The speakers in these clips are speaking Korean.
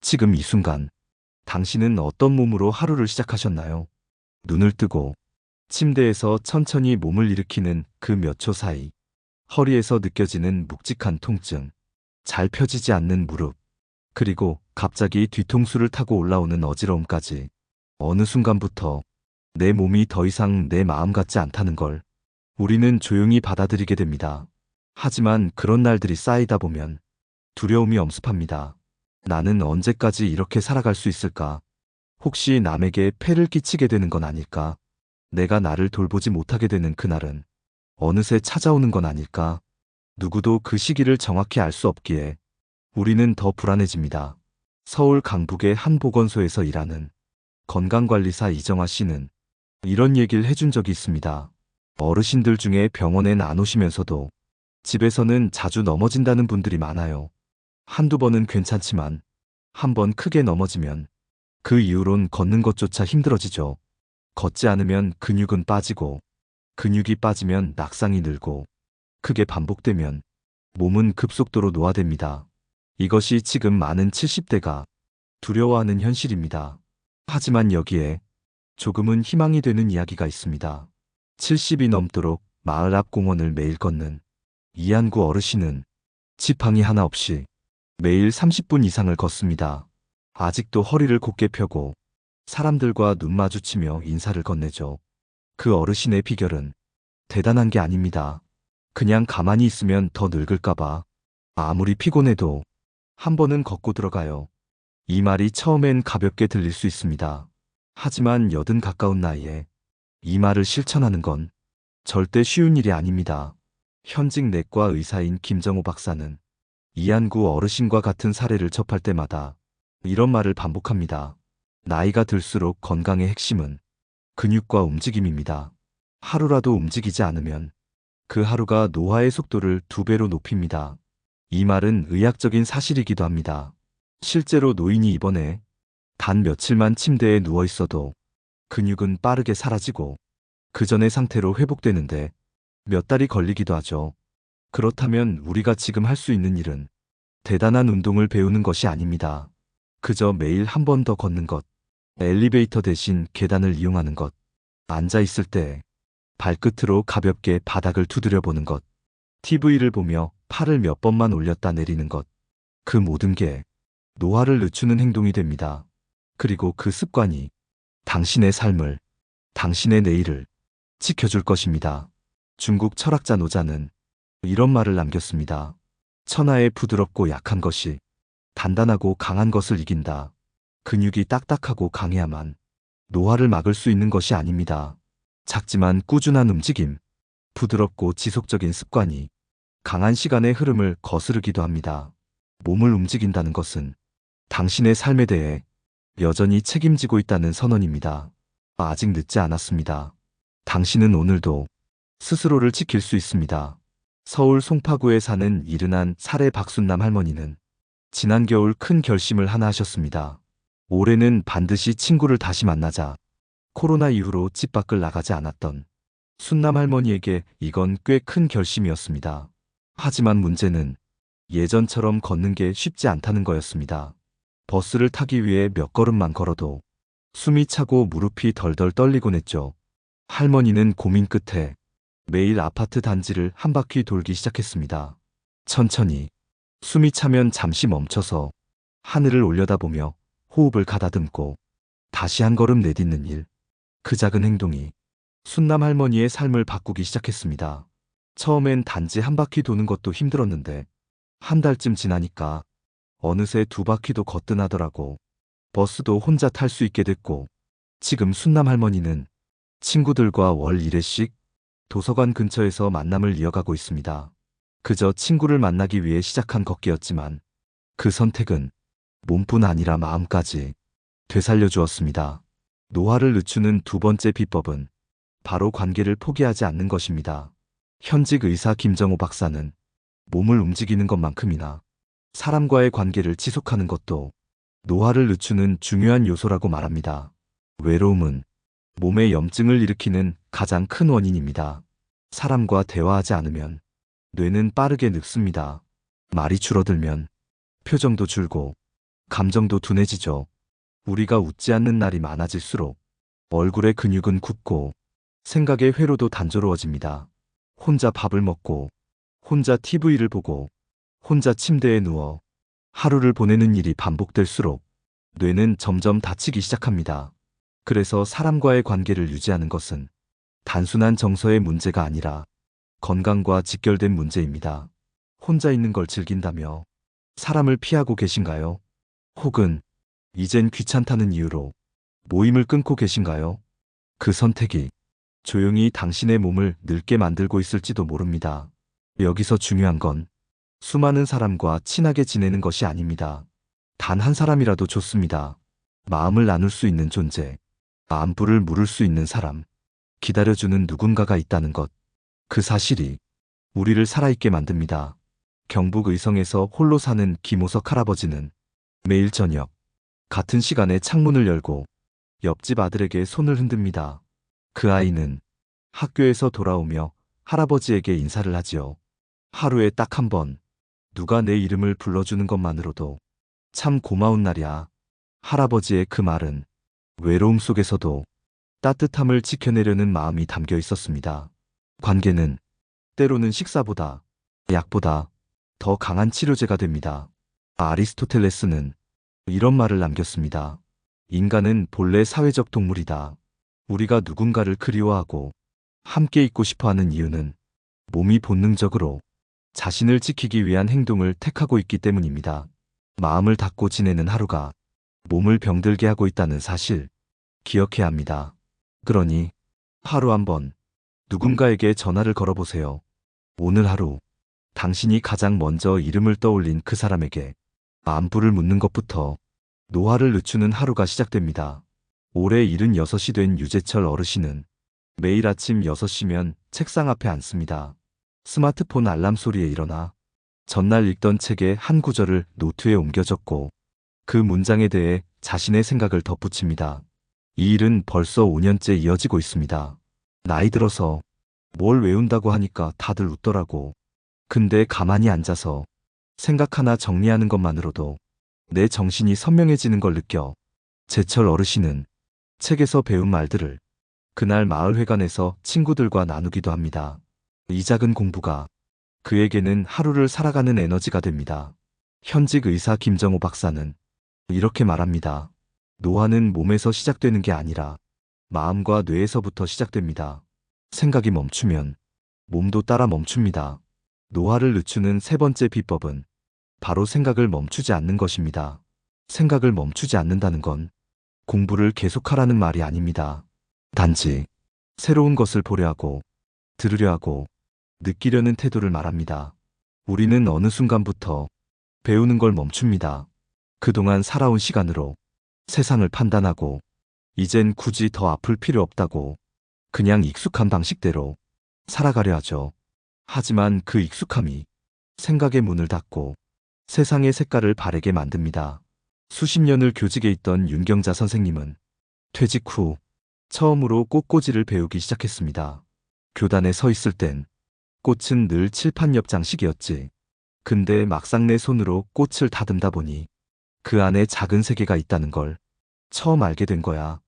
지금 이 순간, 당신은 어떤 몸으로 하루를 시작하셨나요? 눈을 뜨고 침대에서 천천히 몸을 일으키는 그 몇 초 사이, 허리에서 느껴지는 묵직한 통증, 잘 펴지지 않는 무릎, 그리고 갑자기 뒤통수를 타고 올라오는 어지러움까지 어느 순간부터 내 몸이 더 이상 내 마음 같지 않다는 걸 우리는 조용히 받아들이게 됩니다. 하지만 그런 날들이 쌓이다 보면 두려움이 엄습합니다. 나는 언제까지 이렇게 살아갈 수 있을까? 혹시 남에게 폐를 끼치게 되는 건 아닐까? 내가 나를 돌보지 못하게 되는 그날은 어느새 찾아오는 건 아닐까? 누구도 그 시기를 정확히 알 수 없기에 우리는 더 불안해집니다. 서울 강북의 한 보건소에서 일하는 건강관리사 이정아 씨는 이런 얘기를 해준 적이 있습니다. 어르신들 중에 병원엔 안 오시면서도 집에서는 자주 넘어진다는 분들이 많아요. 한두 번은 괜찮지만 한 번 크게 넘어지면 그 이후론 걷는 것조차 힘들어지죠. 걷지 않으면 근육은 빠지고 근육이 빠지면 낙상이 늘고 크게 반복되면 몸은 급속도로 노화됩니다. 이것이 지금 많은 70대가 두려워하는 현실입니다. 하지만 여기에 조금은 희망이 되는 이야기가 있습니다. 70이 넘도록 마을 앞 공원을 매일 걷는 이한구 어르신은 지팡이 하나 없이 매일 30분 이상을 걷습니다. 아직도 허리를 곧게 펴고 사람들과 눈 마주치며 인사를 건네죠. 그 어르신의 비결은 대단한 게 아닙니다. 그냥 가만히 있으면 더 늙을까봐 아무리 피곤해도 한 번은 걷고 들어가요. 이 말이 처음엔 가볍게 들릴 수 있습니다. 하지만 80 가까운 나이에 이 말을 실천하는 건 절대 쉬운 일이 아닙니다. 현직 내과 의사인 김정호 박사는 이한구 어르신과 같은 사례를 접할 때마다 이런 말을 반복합니다. 나이가 들수록 건강의 핵심은 근육과 움직임입니다. 하루라도 움직이지 않으면 그 하루가 노화의 속도를 2배로 높입니다. 이 말은 의학적인 사실이기도 합니다. 실제로 노인이 입원해 단 며칠만 침대에 누워 있어도 근육은 빠르게 사라지고 그 전의 상태로 회복되는데 몇 달이 걸리기도 하죠. 그렇다면 우리가 지금 할 수 있는 일은 대단한 운동을 배우는 것이 아닙니다. 그저 매일 한 번 더 걷는 것, 엘리베이터 대신 계단을 이용하는 것, 앉아 있을 때 발끝으로 가볍게 바닥을 두드려 보는 것, TV를 보며 팔을 몇 번만 올렸다 내리는 것, 그 모든 게 노화를 늦추는 행동이 됩니다. 그리고 그 습관이 당신의 삶을, 당신의 내일을 지켜줄 것입니다. 중국 철학자 노자는 이런 말을 남겼습니다. 천하에 부드럽고 약한 것이 단단하고 강한 것을 이긴다. 근육이 딱딱하고 강해야만 노화를 막을 수 있는 것이 아닙니다. 작지만 꾸준한 움직임, 부드럽고 지속적인 습관이 강한 시간의 흐름을 거스르기도 합니다. 몸을 움직인다는 것은 당신의 삶에 대해 여전히 책임지고 있다는 선언입니다. 아직 늦지 않았습니다. 당신은 오늘도 스스로를 지킬 수 있습니다. 서울 송파구에 사는 이른한 사례 박순남 할머니는 지난 겨울 큰 결심을 하나 하셨습니다. 올해는 반드시 친구를 다시 만나자. 코로나 이후로 집 밖을 나가지 않았던 순남 할머니에게 이건 꽤 큰 결심이었습니다. 하지만 문제는 예전처럼 걷는 게 쉽지 않다는 거였습니다. 버스를 타기 위해 몇 걸음만 걸어도 숨이 차고 무릎이 덜덜 떨리곤 했죠. 할머니는 고민 끝에 매일 아파트 단지를 한 바퀴 돌기 시작했습니다. 천천히 숨이 차면 잠시 멈춰서 하늘을 올려다보며 호흡을 가다듬고 다시 한 걸음 내딛는 일. 그 작은 행동이 순남 할머니의 삶을 바꾸기 시작했습니다. 처음엔 단지 한 바퀴 도는 것도 힘들었는데 한 달쯤 지나니까 어느새 2바퀴도 거뜬하더라고. 버스도 혼자 탈 수 있게 됐고 지금 순남 할머니는 친구들과 월 1회씩 도서관 근처에서 만남을 이어가고 있습니다. 그저 친구를 만나기 위해 시작한 걷기였지만 그 선택은 몸뿐 아니라 마음까지 되살려 주었습니다. 노화를 늦추는 두 번째 비법은 바로 관계를 포기하지 않는 것입니다. 현직 의사 김정호 박사는 몸을 움직이는 것만큼이나 사람과의 관계를 지속하는 것도 노화를 늦추는 중요한 요소라고 말합니다. 외로움은 몸에 염증을 일으키는 가장 큰 원인입니다. 사람과 대화하지 않으면 뇌는 빠르게 늙습니다. 말이 줄어들면 표정도 줄고 감정도 둔해지죠. 우리가 웃지 않는 날이 많아질수록 얼굴의 근육은 굳고 생각의 회로도 단조로워집니다. 혼자 밥을 먹고, 혼자 TV를 보고, 혼자 침대에 누워 하루를 보내는 일이 반복될수록 뇌는 점점 다치기 시작합니다. 그래서 사람과의 관계를 유지하는 것은 단순한 정서의 문제가 아니라 건강과 직결된 문제입니다. 혼자 있는 걸 즐긴다며 사람을 피하고 계신가요? 혹은 이젠 귀찮다는 이유로 모임을 끊고 계신가요? 그 선택이 조용히 당신의 몸을 늙게 만들고 있을지도 모릅니다. 여기서 중요한 건 수많은 사람과 친하게 지내는 것이 아닙니다. 단 한 사람이라도 좋습니다. 마음을 나눌 수 있는 존재, 안부를 물을 수 있는 사람, 기다려주는 누군가가 있다는 것. 그 사실이 우리를 살아있게 만듭니다. 경북 의성에서 홀로 사는 김호석 할아버지는 매일 저녁 같은 시간에 창문을 열고 옆집 아들에게 손을 흔듭니다. 그 아이는 학교에서 돌아오며 할아버지에게 인사를 하지요. 하루에 딱 한 번 누가 내 이름을 불러주는 것만으로도 참 고마운 날이야. 할아버지의 그 말은 외로움 속에서도 따뜻함을 지켜내려는 마음이 담겨 있었습니다. 관계는 때로는 식사보다, 약보다 더 강한 치료제가 됩니다. 아리스토텔레스는 이런 말을 남겼습니다. 인간은 본래 사회적 동물이다. 우리가 누군가를 그리워하고 함께 있고 싶어 하는 이유는 몸이 본능적으로 자신을 지키기 위한 행동을 택하고 있기 때문입니다. 마음을 닫고 지내는 하루가 몸을 병들게 하고 있다는 사실 기억해야 합니다. 그러니 하루 한번 누군가에게 전화를 걸어보세요. 오늘 하루 당신이 가장 먼저 이름을 떠올린 그 사람에게 안부를 묻는 것부터 노화를 늦추는 하루가 시작됩니다. 올해 76이 된 유재철 어르신은 매일 아침 6시면 책상 앞에 앉습니다. 스마트폰 알람 소리에 일어나 전날 읽던 책의 한 구절을 노트에 옮겨 적고 그 문장에 대해 자신의 생각을 덧붙입니다. 이 일은 벌써 5년째 이어지고 있습니다. 나이 들어서 뭘 외운다고 하니까 다들 웃더라고. 근데 가만히 앉아서 생각 하나 정리하는 것만으로도 내 정신이 선명해지는 걸 느껴. 제철 어르신은 책에서 배운 말들을 그날 마을회관에서 친구들과 나누기도 합니다. 이 작은 공부가 그에게는 하루를 살아가는 에너지가 됩니다. 현직 의사 김정호 박사는 이렇게 말합니다. 노화는 몸에서 시작되는 게 아니라 마음과 뇌에서부터 시작됩니다. 생각이 멈추면 몸도 따라 멈춥니다. 노화를 늦추는 세 번째 비법은 바로 생각을 멈추지 않는 것입니다. 생각을 멈추지 않는다는 건 공부를 계속하라는 말이 아닙니다. 단지 새로운 것을 보려 하고 들으려 하고 느끼려는 태도를 말합니다. 우리는 어느 순간부터 배우는 걸 멈춥니다. 그동안 살아온 시간으로 세상을 판단하고 이젠 굳이 더 아플 필요 없다고 그냥 익숙한 방식대로 살아가려 하죠. 하지만 그 익숙함이 생각의 문을 닫고 세상의 색깔을 바래게 만듭니다. 수십 년을 교직에 있던 윤경자 선생님은 퇴직 후 처음으로 꽃꽂이를 배우기 시작했습니다. 교단에 서 있을 땐 꽃은 늘 칠판 옆 장식이었지. 근데 막상 내 손으로 꽃을 다듬다 보니 그 안에 작은 세계가 있다는 걸 처음 알게 된 거야.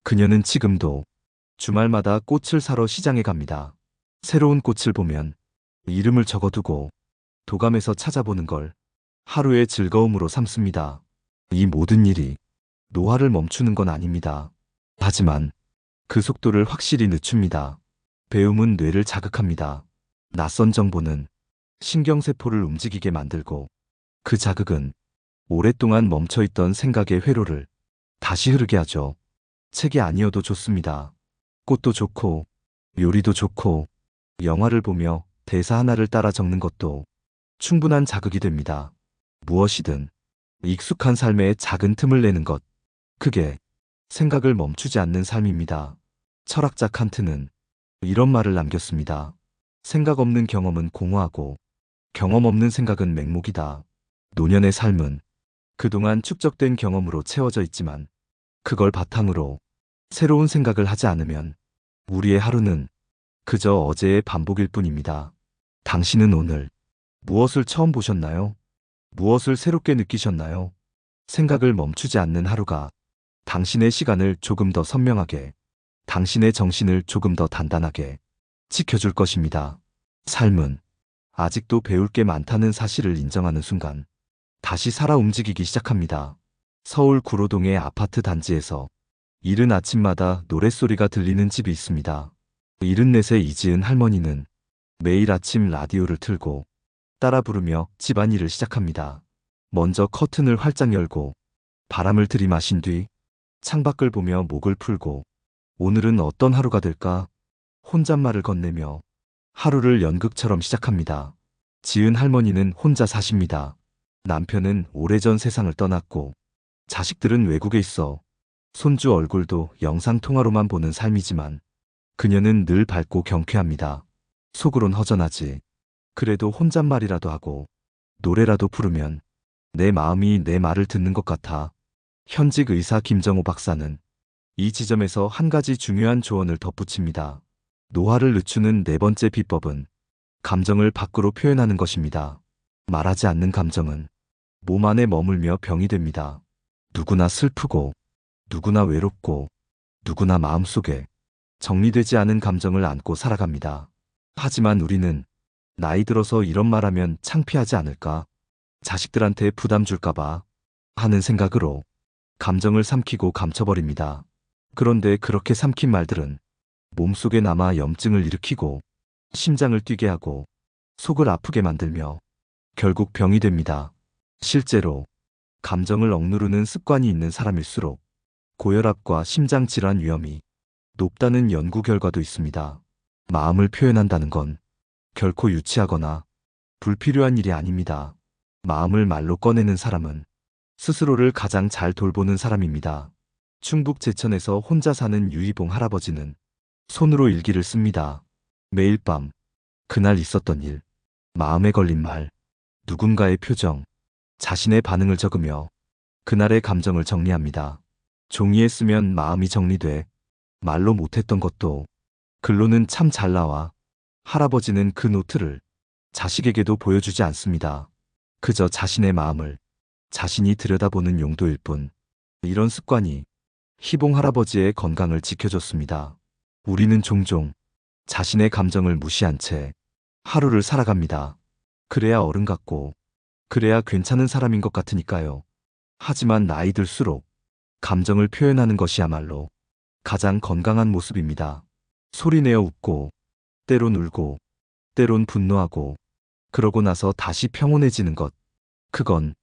그녀는 지금도 주말마다 꽃을 사러 시장에 갑니다. 새로운 꽃을 보면 이름을 적어두고 도감에서 찾아보는 걸 하루의 즐거움으로 삼습니다. 이 모든 일이 노화를 멈추는 건 아닙니다. 하지만 그 속도를 확실히 늦춥니다. 배움은 뇌를 자극합니다. 낯선 정보는 신경세포를 움직이게 만들고 그 자극은 오랫동안 멈춰있던 생각의 회로를 다시 흐르게 하죠. 책이 아니어도 좋습니다. 꽃도 좋고 요리도 좋고 영화를 보며 대사 하나를 따라 적는 것도 충분한 자극이 됩니다. 무엇이든 익숙한 삶에 작은 틈을 내는 것, 그게 생각을 멈추지 않는 삶입니다. 철학자 칸트는 이런 말을 남겼습니다. 생각 없는 경험은 공허하고 경험 없는 생각은 맹목이다. 노년의 삶은 그동안 축적된 경험으로 채워져 있지만 그걸 바탕으로 새로운 생각을 하지 않으면 우리의 하루는 그저 어제의 반복일 뿐입니다. 당신은 오늘 무엇을 처음 보셨나요? 무엇을 새롭게 느끼셨나요? 생각을 멈추지 않는 하루가 당신의 시간을 조금 더 선명하게, 당신의 정신을 조금 더 단단하게 지켜줄 것입니다. 삶은 아직도 배울 게 많다는 사실을 인정하는 순간 다시 살아 움직이기 시작합니다. 서울 구로동의 아파트 단지에서 이른 아침마다 노랫소리가 들리는 집이 있습니다. 74세 이지은 할머니는 매일 아침 라디오를 틀고 따라 부르며 집안일을 시작합니다. 먼저 커튼을 활짝 열고 바람을 들이마신 뒤 창밖을 보며 목을 풀고 오늘은 어떤 하루가 될까 혼잣말을 건네며 하루를 연극처럼 시작합니다. 지은 할머니는 혼자 사십니다. 남편은 오래전 세상을 떠났고 자식들은 외국에 있어 손주 얼굴도 영상통화로만 보는 삶이지만 그녀는 늘 밝고 경쾌합니다. 속으론 허전하지. 그래도 혼잣말이라도 하고 노래라도 부르면 내 마음이 내 말을 듣는 것 같아. 현직 의사 김정호 박사는 이 지점에서 한 가지 중요한 조언을 덧붙입니다. 노화를 늦추는 네 번째 비법은 감정을 밖으로 표현하는 것입니다. 말하지 않는 감정은 몸 안에 머물며 병이 됩니다. 누구나 슬프고 누구나 외롭고 누구나 마음속에 정리되지 않은 감정을 안고 살아갑니다. 하지만 우리는 나이 들어서 이런 말하면 창피하지 않을까? 자식들한테 부담 줄까봐 하는 생각으로 감정을 삼키고 감춰버립니다. 그런데 그렇게 삼킨 말들은 몸속에 남아 염증을 일으키고 심장을 뛰게 하고 속을 아프게 만들며 결국 병이 됩니다. 실제로 감정을 억누르는 습관이 있는 사람일수록 고혈압과 심장질환 위험이 높다는 연구 결과도 있습니다. 마음을 표현한다는 건 결코 유치하거나 불필요한 일이 아닙니다. 마음을 말로 꺼내는 사람은 스스로를 가장 잘 돌보는 사람입니다. 충북 제천에서 혼자 사는 유희봉 할아버지는 손으로 일기를 씁니다. 매일 밤 그날 있었던 일, 마음에 걸린 말, 누군가의 표정, 자신의 반응을 적으며 그날의 감정을 정리합니다. 종이에 쓰면 마음이 정리돼 말로 못했던 것도 글로는 참 잘 나와. 할아버지는 그 노트를 자식에게도 보여주지 않습니다. 그저 자신의 마음을 자신이 들여다보는 용도일 뿐. 이런 습관이 희봉 할아버지의 건강을 지켜줬습니다. 우리는 종종 자신의 감정을 무시한 채 하루를 살아갑니다. 그래야 어른 같고 그래야 괜찮은 사람인 것 같으니까요. 하지만 나이 들수록 감정을 표현하는 것이야말로 가장 건강한 모습입니다. 소리내어 웃고 때론 울고 때론 분노하고 그러고 나서 다시 평온해지는 것. 그건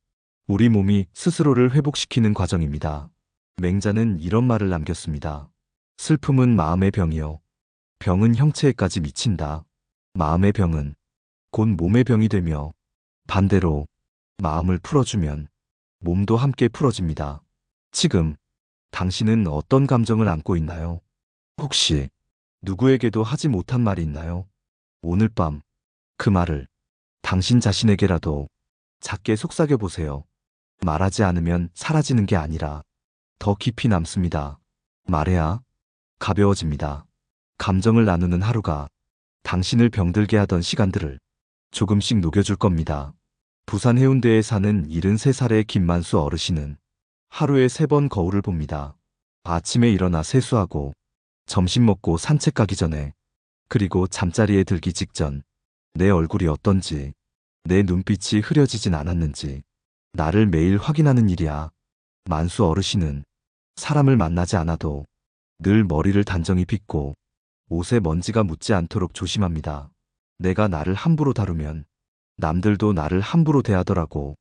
우리 몸이 스스로를 회복시키는 과정입니다. 맹자는 이런 말을 남겼습니다. 슬픔은 마음의 병이요. 병은 형체에까지 미친다. 마음의 병은 곧 몸의 병이 되며 반대로 마음을 풀어주면 몸도 함께 풀어집니다. 지금 당신은 어떤 감정을 안고 있나요? 혹시 누구에게도 하지 못한 말이 있나요? 오늘 밤 그 말을 당신 자신에게라도 작게 속삭여 보세요. 말하지 않으면 사라지는 게 아니라 더 깊이 남습니다. 말해야 가벼워집니다. 감정을 나누는 하루가 당신을 병들게 하던 시간들을 조금씩 녹여줄 겁니다. 부산 해운대에 사는 73살의 김만수 어르신은 하루에 3번 거울을 봅니다. 아침에 일어나 세수하고 점심 먹고 산책 가기 전에 그리고 잠자리에 들기 직전 내 얼굴이 어떤지 내 눈빛이 흐려지진 않았는지 나를 매일 확인하는 일이야. 만수 어르신은 사람을 만나지 않아도 늘 머리를 단정히 빗고 옷에 먼지가 묻지 않도록 조심합니다. 내가 나를 함부로 다루면 남들도 나를 함부로 대하더라고.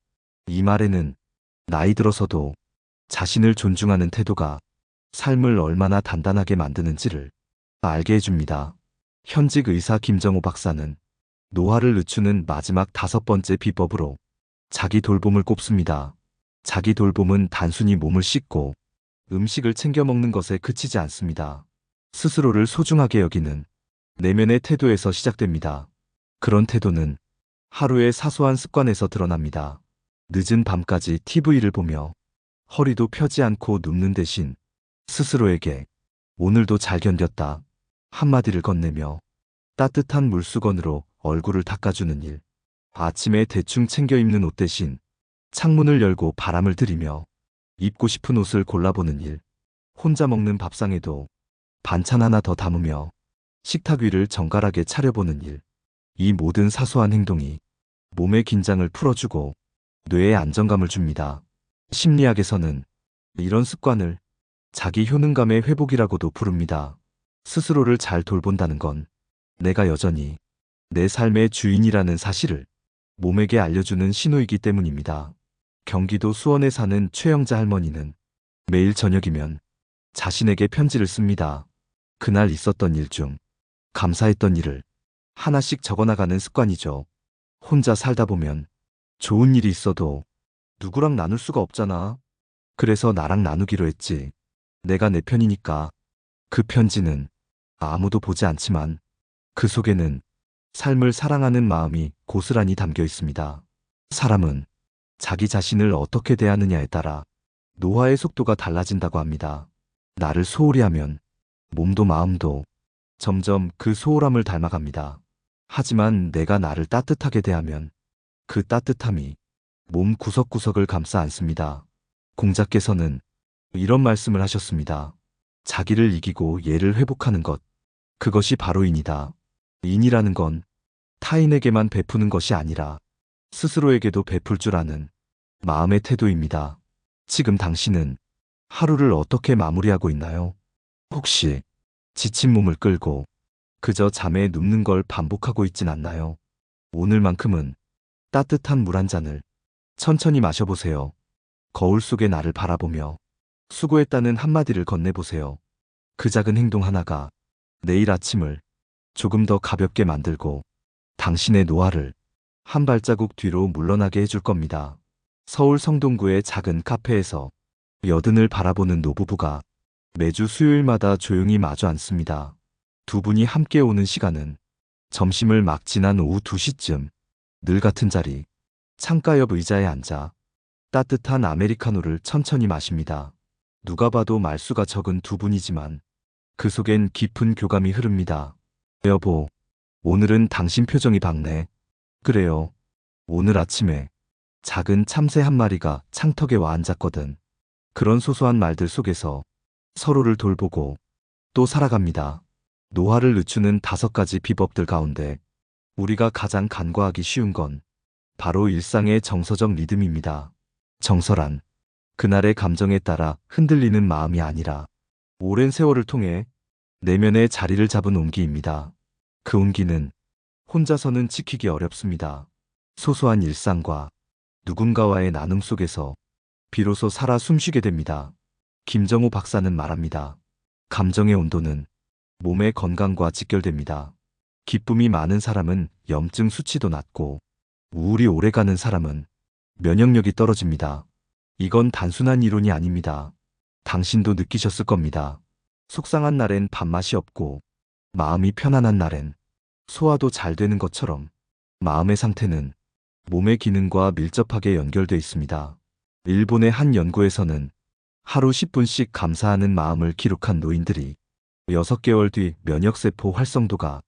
이 말에는 나이 들어서도 자신을 존중하는 태도가 삶을 얼마나 단단하게 만드는지를 알게 해줍니다. 현직 의사 김정호 박사는 노화를 늦추는 마지막 5번째 비법으로 자기 돌봄을 꼽습니다. 자기 돌봄은 단순히 몸을 씻고 음식을 챙겨 먹는 것에 그치지 않습니다. 스스로를 소중하게 여기는 내면의 태도에서 시작됩니다. 그런 태도는 하루의 사소한 습관에서 드러납니다. 늦은 밤까지 TV를 보며 허리도 펴지 않고 눕는 대신 스스로에게 오늘도 잘 견뎠다 한마디를 건네며 따뜻한 물수건으로 얼굴을 닦아주는 일. 아침에 대충 챙겨 입는 옷 대신 창문을 열고 바람을 들이며 입고 싶은 옷을 골라보는 일, 혼자 먹는 밥상에도 반찬 하나 더 담으며 식탁 위를 정갈하게 차려보는 일. 이 모든 사소한 행동이 몸의 긴장을 풀어주고 뇌에 안정감을 줍니다. 심리학에서는 이런 습관을 자기 효능감의 회복이라고도 부릅니다. 스스로를 잘 돌본다는 건 내가 여전히 내 삶의 주인이라는 사실을 몸에게 알려주는 신호이기 때문입니다. 경기도 수원에 사는 최영자 할머니는 매일 저녁이면 자신에게 편지를 씁니다. 그날 있었던 일 중 감사했던 일을 하나씩 적어나가는 습관이죠. 혼자 살다 보면 좋은 일이 있어도 누구랑 나눌 수가 없잖아. 그래서 나랑 나누기로 했지. 내가 내 편이니까. 그 편지는 아무도 보지 않지만 그 속에는 삶을 사랑하는 마음이 고스란히 담겨 있습니다. 사람은 자기 자신을 어떻게 대하느냐에 따라 노화의 속도가 달라진다고 합니다. 나를 소홀히 하면 몸도 마음도 점점 그 소홀함을 닮아갑니다. 하지만 내가 나를 따뜻하게 대하면 그 따뜻함이 몸 구석구석을 감싸 안습니다. 공자께서는 이런 말씀을 하셨습니다. 자기를 이기고 예를 회복하는 것, 그것이 바로 인이다. 인이라는 건 타인에게만 베푸는 것이 아니라 스스로에게도 베풀 줄 아는 마음의 태도입니다. 지금 당신은 하루를 어떻게 마무리하고 있나요? 혹시 지친 몸을 끌고 그저 잠에 눕는 걸 반복하고 있진 않나요? 오늘만큼은 따뜻한 물 한 잔을 천천히 마셔보세요. 거울 속의 나를 바라보며 수고했다는 한마디를 건네보세요. 그 작은 행동 하나가 내일 아침을 조금 더 가볍게 만들고 당신의 노화를 한 발자국 뒤로 물러나게 해줄 겁니다. 서울 성동구의 작은 카페에서 여든을 바라보는 노부부가 매주 수요일마다 조용히 마주 앉습니다. 두 분이 함께 오는 시간은 점심을 막 지난 오후 2시쯤. 늘 같은 자리, 창가 옆 의자에 앉아 따뜻한 아메리카노를 천천히 마십니다. 누가 봐도 말수가 적은 두 분이지만 그 속엔 깊은 교감이 흐릅니다. 여보, 오늘은 당신 표정이 밝네. 그래요. 오늘 아침에 작은 참새 한 마리가 창턱에 와 앉았거든. 그런 소소한 말들 속에서 서로를 돌보고 또 살아갑니다. 노화를 늦추는 5가지 비법들 가운데 우리가 가장 간과하기 쉬운 건 바로 일상의 정서적 리듬입니다. 정서란 그날의 감정에 따라 흔들리는 마음이 아니라 오랜 세월을 통해 내면의 자리를 잡은 온기입니다. 그 온기는 혼자서는 지키기 어렵습니다. 소소한 일상과 누군가와의 나눔 속에서 비로소 살아 숨쉬게 됩니다. 김정호 박사는 말합니다. 감정의 온도는 몸의 건강과 직결됩니다. 기쁨이 많은 사람은 염증 수치도 낮고 우울이 오래가는 사람은 면역력이 떨어집니다. 이건 단순한 이론이 아닙니다. 당신도 느끼셨을 겁니다. 속상한 날엔 밥맛이 없고 마음이 편안한 날엔 소화도 잘 되는 것처럼 마음의 상태는 몸의 기능과 밀접하게 연결돼 있습니다. 일본의 한 연구에서는 하루 10분씩 감사하는 마음을 기록한 노인들이 6개월 뒤 면역세포 활성도가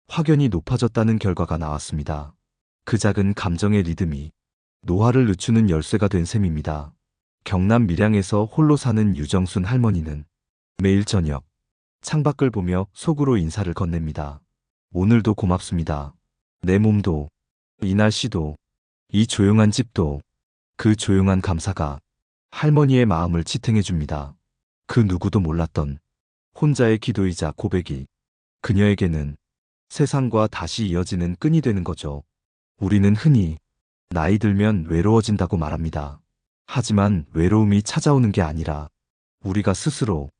확연히 높아졌다는 결과가 나왔습니다. 그 작은 감정의 리듬이 노화를 늦추는 열쇠가 된 셈입니다. 경남 밀양에서 홀로 사는 유정순 할머니는 매일 저녁 창밖을 보며 속으로 인사를 건넵니다. 오늘도 고맙습니다. 내 몸도, 이 날씨도, 이 조용한 집도, 그 조용한 감사가 할머니의 마음을 지탱해 줍니다. 그 누구도 몰랐던 혼자의 기도이자 고백이 그녀에게는 세상과 다시 이어지는 끈이 되는 거죠. 우리는 흔히 나이 들면 외로워진다고 말합니다. 하지만 외로움이 찾아오는 게 아니라 우리가 스스로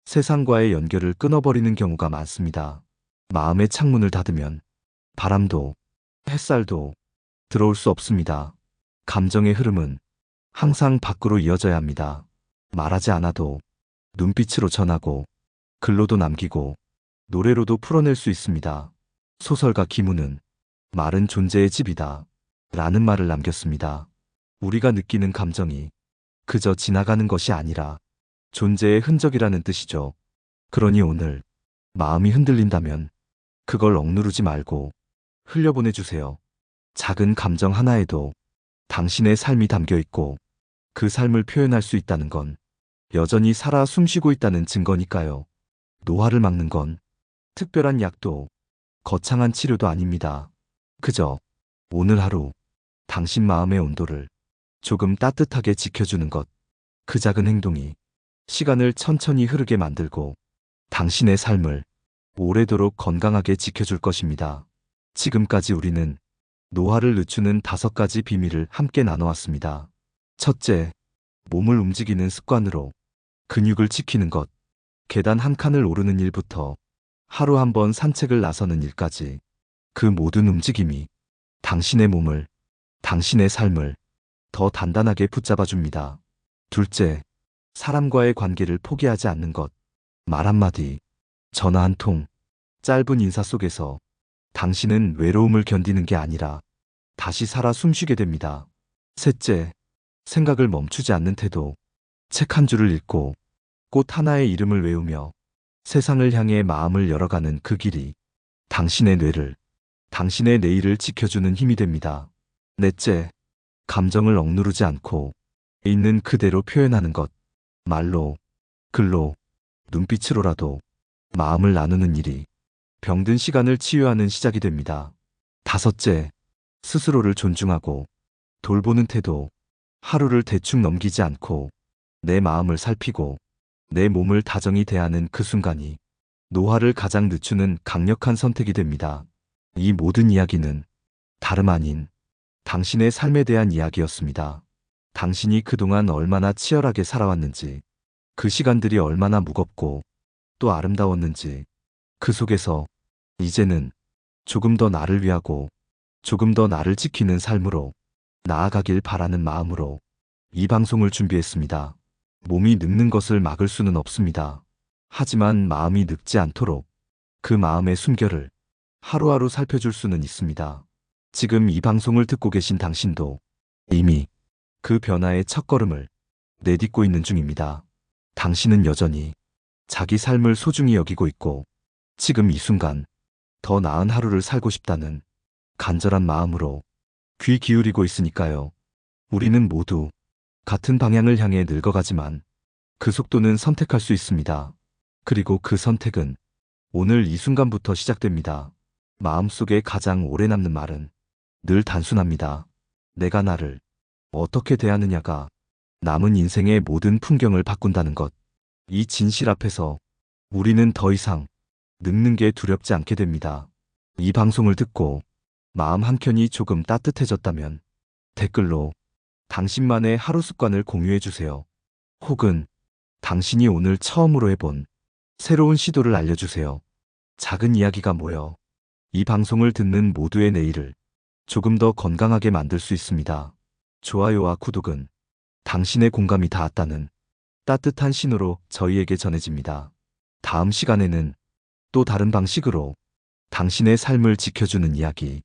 세상과의 연결을 끊어버리는 경우가 많습니다. 마음의 창문을 닫으면 바람도 햇살도 들어올 수 없습니다. 감정의 흐름은 항상 밖으로 이어져야 합니다. 말하지 않아도 눈빛으로 전하고 글로도 남기고 노래로도 풀어낼 수 있습니다. 소설가 김우는 말은 존재의 집이다 라는 말을 남겼습니다. 우리가 느끼는 감정이 그저 지나가는 것이 아니라 존재의 흔적이라는 뜻이죠. 그러니 오늘 마음이 흔들린다면 그걸 억누르지 말고 흘려보내주세요. 작은 감정 하나에도 당신의 삶이 담겨 있고 그 삶을 표현할 수 있다는 건 여전히 살아 숨쉬고 있다는 증거니까요. 노화를 막는 건 특별한 약도 거창한 치료도 아닙니다. 그저 오늘 하루 당신 마음의 온도를 조금 따뜻하게 지켜주는 것, 그 작은 행동이 시간을 천천히 흐르게 만들고 당신의 삶을 오래도록 건강하게 지켜줄 것입니다. 지금까지 우리는 노화를 늦추는 5가지 비밀을 함께 나눠왔습니다. 첫째, 몸을 움직이는 습관으로 근육을 지키는 것. 계단 한 칸을 오르는 일부터 하루 한 번 산책을 나서는 일까지 그 모든 움직임이 당신의 몸을, 당신의 삶을 더 단단하게 붙잡아 줍니다. 둘째, 사람과의 관계를 포기하지 않는 것. 말 한마디, 전화 한 통, 짧은 인사 속에서 당신은 외로움을 견디는 게 아니라 다시 살아 숨쉬게 됩니다. 셋째, 생각을 멈추지 않는 태도. 책 한 줄을 읽고 꽃 하나의 이름을 외우며 세상을 향해 마음을 열어가는 그 길이 당신의 뇌를, 당신의 내일을 지켜주는 힘이 됩니다. 넷째, 감정을 억누르지 않고 있는 그대로 표현하는 것. 말로, 글로, 눈빛으로라도 마음을 나누는 일이 병든 시간을 치유하는 시작이 됩니다. 다섯째, 스스로를 존중하고 돌보는 태도. 하루를 대충 넘기지 않고 내 마음을 살피고 내 몸을 다정히 대하는 그 순간이 노화를 가장 늦추는 강력한 선택이 됩니다. 이 모든 이야기는 다름 아닌 당신의 삶에 대한 이야기였습니다. 당신이 그동안 얼마나 치열하게 살아왔는지, 그 시간들이 얼마나 무겁고 또 아름다웠는지, 그 속에서 이제는 조금 더 나를 위하고 조금 더 나를 지키는 삶으로 나아가길 바라는 마음으로 이 방송을 준비했습니다. 몸이 늙는 것을 막을 수는 없습니다. 하지만 마음이 늙지 않도록 그 마음의 숨결을 하루하루 살펴줄 수는 있습니다. 지금 이 방송을 듣고 계신 당신도 이미 그 변화의 첫걸음을 내딛고 있는 중입니다. 당신은 여전히 자기 삶을 소중히 여기고 있고 지금 이 순간 더 나은 하루를 살고 싶다는 간절한 마음으로 귀 기울이고 있으니까요. 우리는 모두 같은 방향을 향해 늙어가지만 그 속도는 선택할 수 있습니다. 그리고 그 선택은 오늘 이 순간부터 시작됩니다. 마음속에 가장 오래 남는 말은 늘 단순합니다. 내가 나를 어떻게 대하느냐가 남은 인생의 모든 풍경을 바꾼다는 것. 이 진실 앞에서 우리는 더 이상 늙는 게 두렵지 않게 됩니다. 이 방송을 듣고 마음 한켠이 조금 따뜻해졌다면 댓글로 당신만의 하루 습관을 공유해 주세요. 혹은 당신이 오늘 처음으로 해본 새로운 시도를 알려주세요. 작은 이야기가 모여 이 방송을 듣는 모두의 내일을 조금 더 건강하게 만들 수 있습니다. 좋아요와 구독은 당신의 공감이 닿았다는 따뜻한 신호로 저희에게 전해집니다. 다음 시간에는 또 다른 방식으로 당신의 삶을 지켜주는 이야기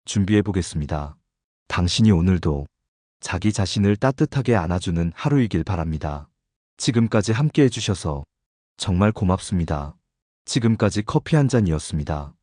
준비해 보겠습니다. 당신이 오늘도 자기 자신을 따뜻하게 안아주는 하루이길 바랍니다. 지금까지 함께 해주셔서 정말 고맙습니다. 지금까지 커피 한 잔이었습니다.